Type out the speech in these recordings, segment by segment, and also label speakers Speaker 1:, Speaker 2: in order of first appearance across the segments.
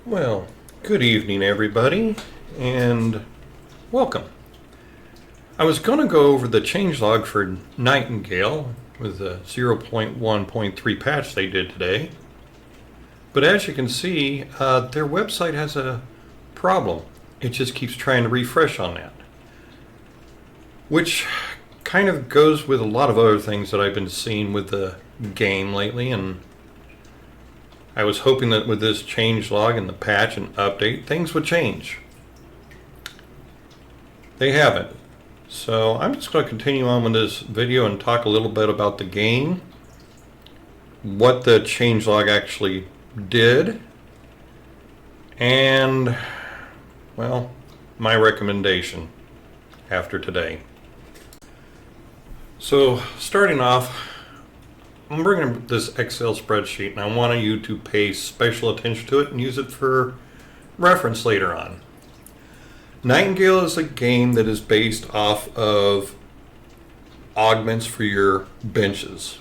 Speaker 1: Well, good evening, everybody, and welcome. I was going to go over the changelog for Nightingale with the 0.1.3 patch they did today, but as you can see, their website has a problem. It just keeps trying to refresh on that, which kind of goes with a lot of other things that I've been seeing with the game lately, and I was hoping that with this changelog and the patch and update, things would change. They haven't. So I'm just going to continue on with this video and talk a little bit about the game, what the changelog actually did, and, well, my recommendation after today. So starting off, I'm bringing this Excel spreadsheet and I want you to pay special attention to it and use it for reference later on. Nightingale is a game that is based off of augments for your benches.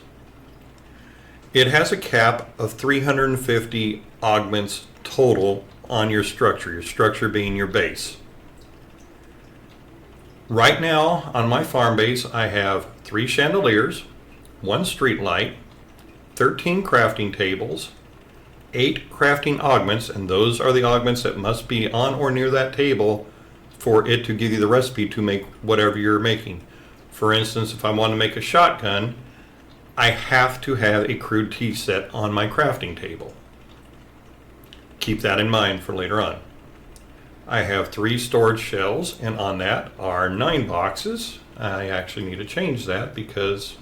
Speaker 1: It has a cap of 350 augments total on your structure being your base. Right now on my farm base I have 3 chandeliers, 1 street light, 13 crafting tables, 8 crafting augments, and those are the augments that must be on or near that table for it to give you the recipe to make whatever you're making. For instance, if I want to make a shotgun, I have to have a crude tea set on my crafting table. Keep that in mind for later on. I have 3 storage shelves, and on that are 9 boxes. I actually need to change that because,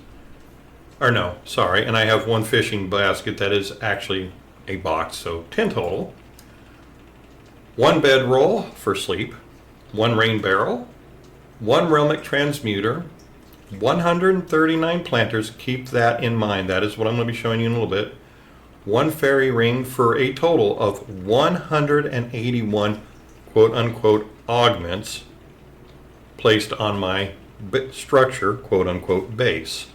Speaker 1: or no, sorry, and I have 1 fishing basket that is actually a box, so 10 total. 1 bedroll for sleep, 1 rain barrel, 1 Realmic transmuter, 139 planters, keep that in mind, that is what I'm going to be showing you in a little bit. 1 fairy ring for a total of 181 quote-unquote augments placed on my structure, quote-unquote base.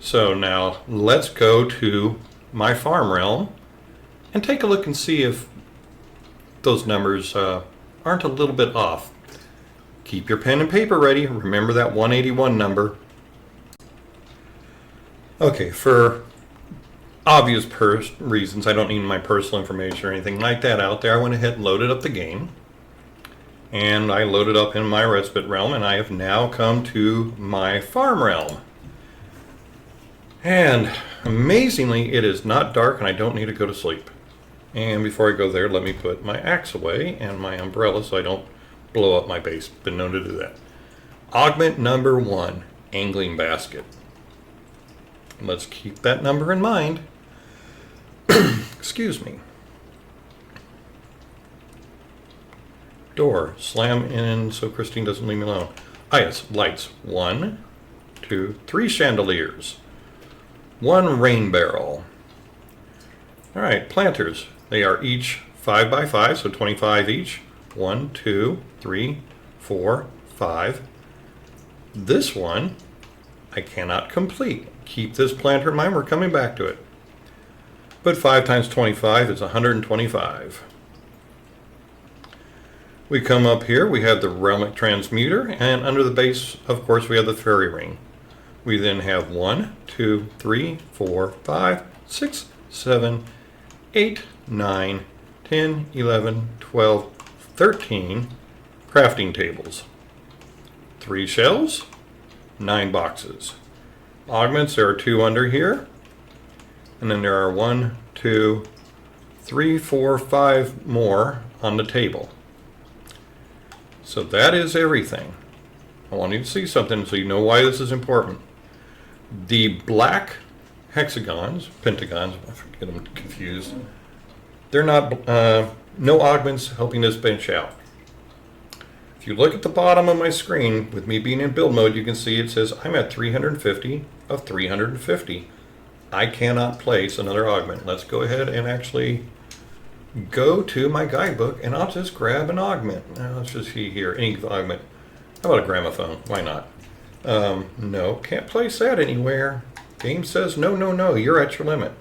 Speaker 1: So now let's go to my farm realm and take a look and see if those numbers aren't a little bit off. Keep your pen and paper ready. Remember that 181 number. Okay, for obvious reasons, I don't need my personal information or anything like that out there. I went ahead and loaded up the game. And I loaded up in my respite realm, and I have now come to my farm realm. And amazingly, it is not dark and I don't need to go to sleep. And before I go there, let me put my axe away and my umbrella so I don't blow up my base. Been known to do that. Augment number 1, angling basket. Let's keep that number in mind. Excuse me. Door, slam in so Christine doesn't leave me alone. Ah yes, lights. 1, 2, 3 chandeliers. 1 rain barrel. Alright, planters. They are each 5 by 5, so 25 each. 1, 2, 3, 4, 5. This one I cannot complete. Keep this planter in mind, we're coming back to it. But 5 times 25 is 125. We come up here, we have the Realmic transmuter, and under the base, of course, we have the fairy ring. We then have 1, 2, 3, 4, 5, 6, 7, 8, 9, 10, 11, 12, 13 crafting tables. 3 shelves, 9 boxes. Augments, there are 2 under here. And then there are 1, 2, 3, 4, 5 more on the table. So that is everything. I want you to see something so you know why this is important. The black hexagons, pentagons, I get them confused. They're not, no augments helping this bench out. If you look at the bottom of my screen, with me being in build mode, you can see it says I'm at 350 of 350. I cannot place another augment. Let's go ahead and actually go to my guidebook and I'll just grab an augment. Now let's just see here, any augment. How about a gramophone? Why not? No, can't place that anywhere. Game says no, no, no, you're at your limit.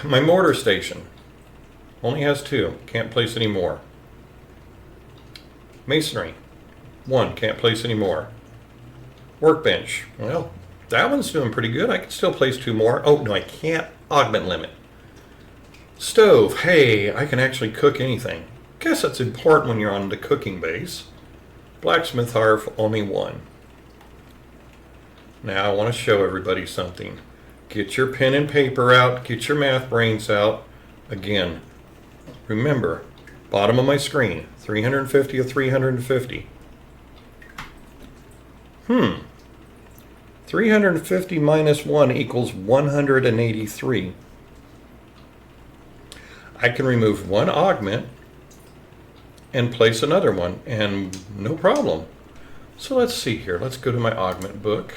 Speaker 1: My mortar station only has 2. Can't place any more. Masonry, 1. Can't place any more. Workbench. Well, that one's doing pretty good. I can still place 2 more. Oh, no, I can't. Augment limit. Stove. Hey, I can actually cook anything. Guess that's important when you're on the cooking base. Blacksmith hearth, only 1. Now I want to show everybody something. Get your pen and paper out. Get your math brains out. Again, remember, bottom of my screen, 350 of 350. 350 minus 1 equals 183. I can remove 1 augment and place another one, and no problem. So let's see here. Let's go to my augment book.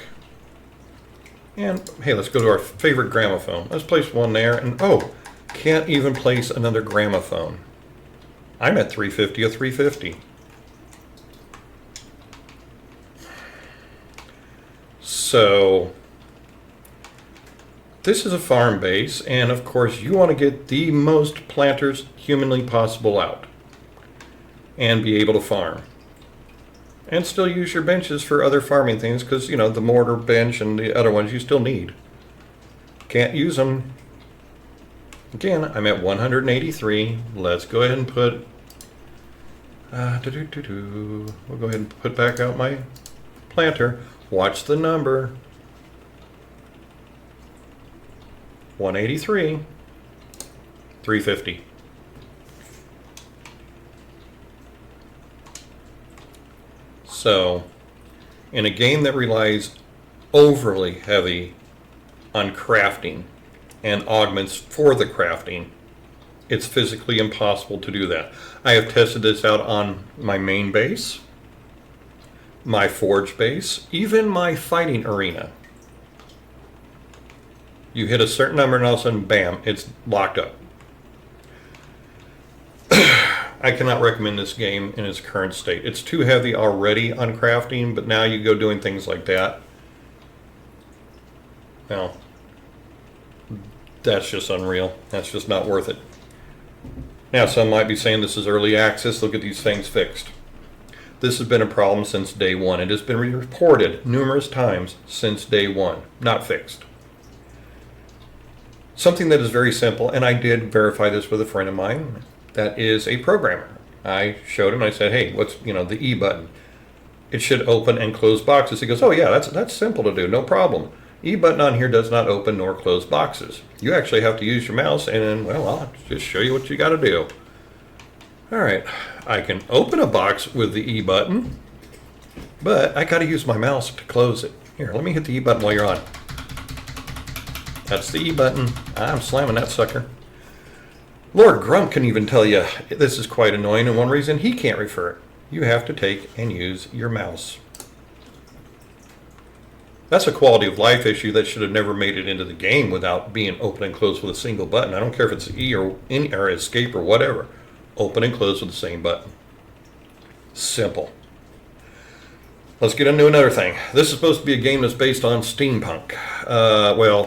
Speaker 1: And hey, let's go to our favorite gramophone. Let's place 1 there, and oh, can't even place another gramophone. I'm at 350 of 350. So this is a farm base, and of course you want to get the most planters humanly possible out and be able to farm. And still use your benches for other farming things, because, you know, the mortar bench and the other ones you still need. Can't use them. Again, I'm at 183. Let's go ahead and put... We'll go ahead and put back out my planter. Watch the number. 183. 350. So, in a game that relies overly heavy on crafting and augments for the crafting, it's physically impossible to do that. I have tested this out on my main base, my forge base, even my fighting arena. You hit a certain number and all of a sudden, bam, it's locked up. I cannot recommend this game in its current state. It's too heavy already on crafting, but now you go doing things like that. Now, that's just unreal. That's just not worth it. Now, some might be saying this is early access. Look at these things fixed. This has been a problem since day 1. It has been reported numerous times since day 1. Not fixed. Something that is very simple, and I did verify this with a friend of mine that is a programmer. I showed him, I said, hey, what's, the E button? It should open and close boxes. He goes, oh yeah, that's simple to do, no problem. E button on here does not open nor close boxes. You actually have to use your mouse, and well, I'll just show you what you got to do. All right, I can open a box with the E button, but I got to use my mouse to close it. Here, let me hit the E button while you're on. That's the E button. I'm slamming that sucker. Lord Grump can even tell you this is quite annoying, and one reason he can't refer it. You have to take and use your mouse. That's a quality of life issue that should have never made it into the game without being open and closed with a single button. I don't care if it's E or escape or whatever. Open and close with the same button. Simple. Let's get into another thing. This is supposed to be a game that's based on steampunk.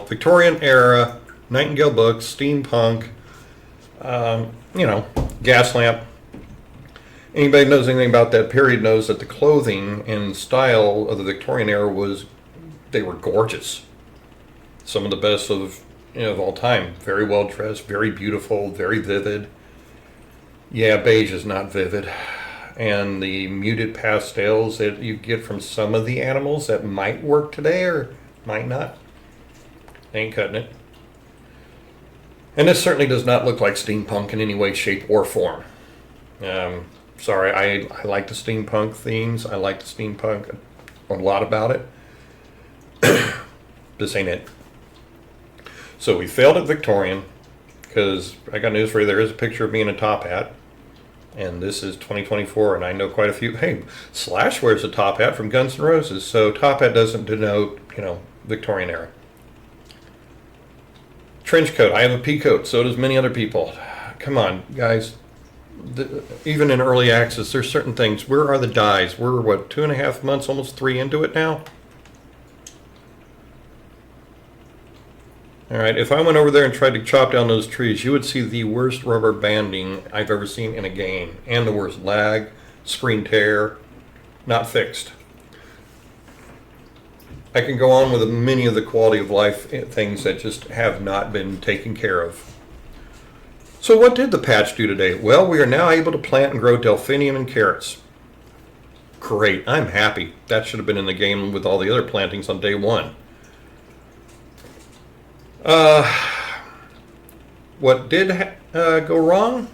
Speaker 1: Victorian era, Nightingale books, steampunk, gas lamp. Anybody knows anything about that period knows that the clothing and style of the Victorian era they were gorgeous. Some of the best of all time. Very well dressed, very beautiful, very vivid. Yeah, beige is not vivid. And the muted pastels that you get from some of the animals that might work today or might not. Ain't cutting it. And this certainly does not look like steampunk in any way, shape, or form. Sorry, I like the steampunk themes. I like the steampunk a lot about it. This ain't it. So we failed at Victorian because I got news for you. There is a picture of me in a top hat. And this is 2024, and I know quite a few. Hey, Slash wears a top hat from Guns N' Roses, so top hat doesn't denote, Victorian era. Trench coat. I have a pea coat. So does many other people. Come on, guys. Even in early access, there's certain things. Where are the dyes? We're, 2.5 months, almost 3 into it now? All right, if I went over there and tried to chop down those trees, you would see the worst rubber banding I've ever seen in a game, and the worst lag, screen tear, not fixed. I can go on with many of the quality of life things that just have not been taken care of. So what did the patch do today? Well, we are now able to plant and grow delphinium and carrots. Great, I'm happy. That should have been in the game with all the other plantings on day one. What did go wrong?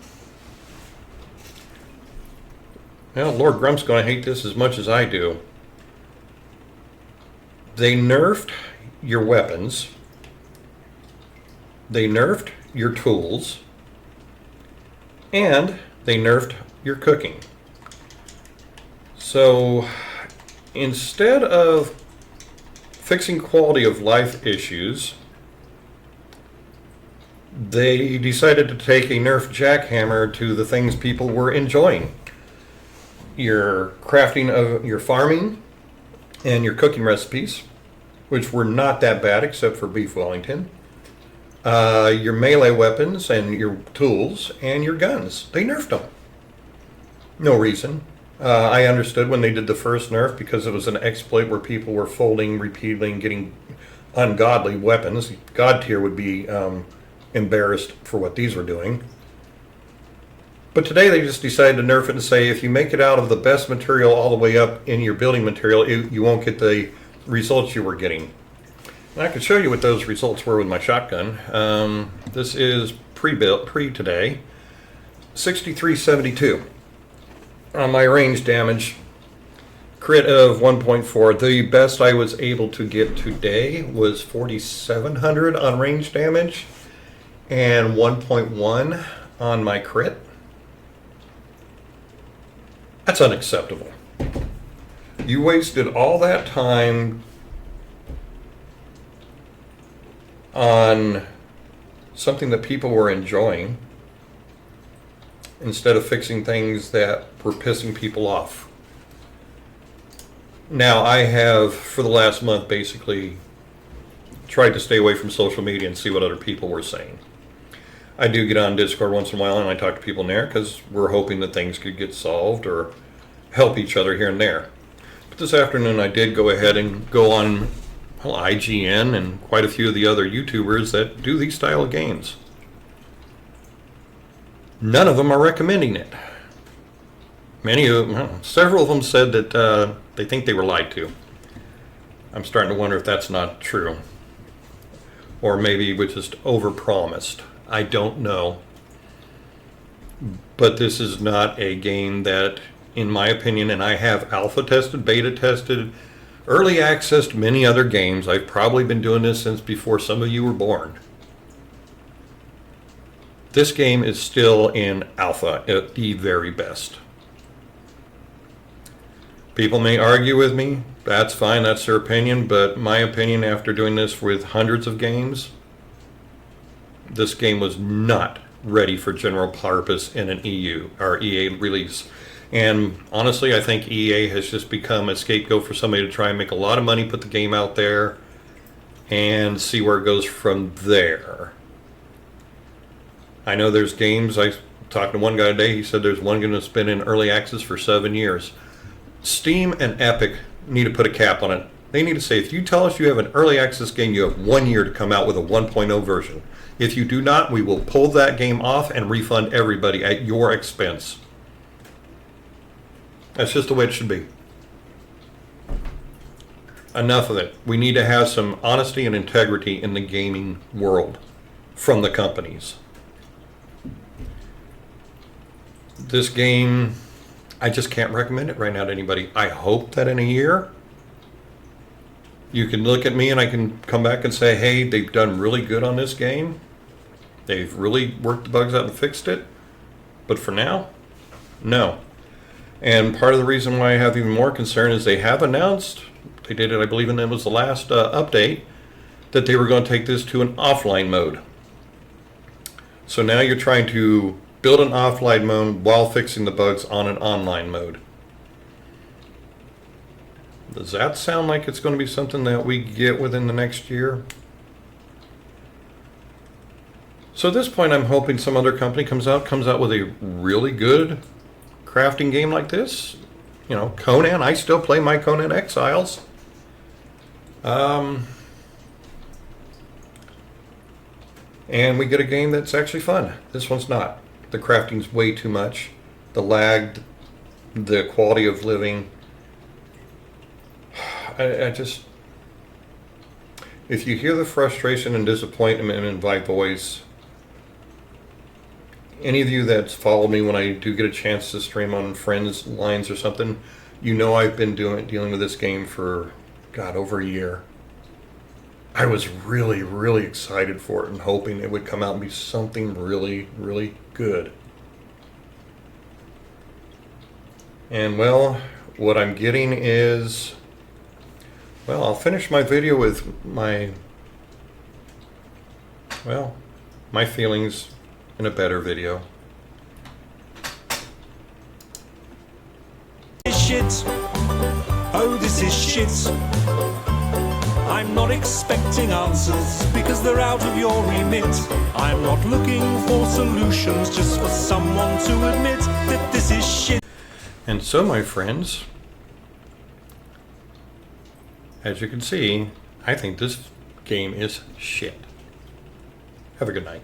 Speaker 1: Well, Lord Grump's going to hate this as much as I do. They nerfed your weapons. They nerfed your tools. And they nerfed your cooking. So instead of fixing quality of life issues, they decided to take a Nerf jackhammer to the things people were enjoying. Your crafting of your farming and your cooking recipes, which were not that bad except for beef Wellington. Your melee weapons and your tools and your guns. They nerfed them. No reason. I understood when they did the first nerf because it was an exploit where people were folding, repeating, getting ungodly weapons. God tier would be embarrassed for what these were doing. But today they just decided to nerf it and say if you make it out of the best material all the way up in your building material, you won't get the results you were getting. And I can show you what those results were with my shotgun. This is pre-built, pre-today. 6372 on my range damage. Crit of 1.4. The best I was able to get today was 4,700 on range damage and 1.1 on my crit. That's unacceptable. You wasted all that time on something that people were enjoying instead of fixing things that were pissing people off. Now, I have, for the last month, basically tried to stay away from social media and see what other people were saying. I do get on Discord once in a while and I talk to people in there because we're hoping that things could get solved or help each other here and there. But this afternoon I did go ahead and go on IGN and quite a few of the other YouTubers that do these style of games. None of them are recommending it. Many of them, several of them said that they think they were lied to. I'm starting to wonder if that's not true. Or maybe we just overpromised. I don't know. But this is not a game that, in my opinion, and I have alpha tested, beta tested, early accessed many other games. I've probably been doing this since before some of you were born. This game is still in alpha at the very best. People may argue with me. That's fine, that's their opinion. But my opinion, after doing this with hundreds of games, this game was not ready for general purpose in an EU or EA release. And honestly, I think EA has just become a scapegoat for somebody to try and make a lot of money, put the game out there, and see where it goes from there. I know there's games, I talked to one guy today, he said there's one going to spin in early access for 7 years. Steam and Epic need to put a cap on it. They need to say, if you tell us you have an early access game, you have 1 year to come out with a 1.0 version. If you do not, we will pull that game off and refund everybody at your expense. That's just the way it should be. Enough of it. We need to have some honesty and integrity in the gaming world from the companies. This game, I just can't recommend it right now to anybody. I hope that in a year, you can look at me and I can come back and say, hey, they've done really good on this game. They've really worked the bugs out and fixed it. But for now, no. And part of the reason why I have even more concern is they have announced, they did it, I believe, and it was the last update, that they were going to take this to an offline mode. So now you're trying to build an offline mode while fixing the bugs on an online mode. Does that sound like it's going to be something that we get within the next year? So at this point, I'm hoping some other company comes out with a really good crafting game like this. You know, Conan. I still play my Conan Exiles. And we get a game that's actually fun. This one's not. The crafting's way too much. The lag, the quality of living. I just... If you hear the frustration and disappointment in my voice, any of you that's followed me when I do get a chance to stream on friends' lines or something, you know I've been dealing with this game for, God, over a year. I was really, really excited for it and hoping it would come out and be something really, really good. And well, what I'm getting is, well, I'll finish my video with my feelings in a better video.
Speaker 2: Shit. Oh, this is shit. I'm not expecting answers because they're out of your remit. I'm not looking for solutions, just for someone to admit that this is shit.
Speaker 1: And so, my friends, as you can see, I think this game is shit. Have a good night.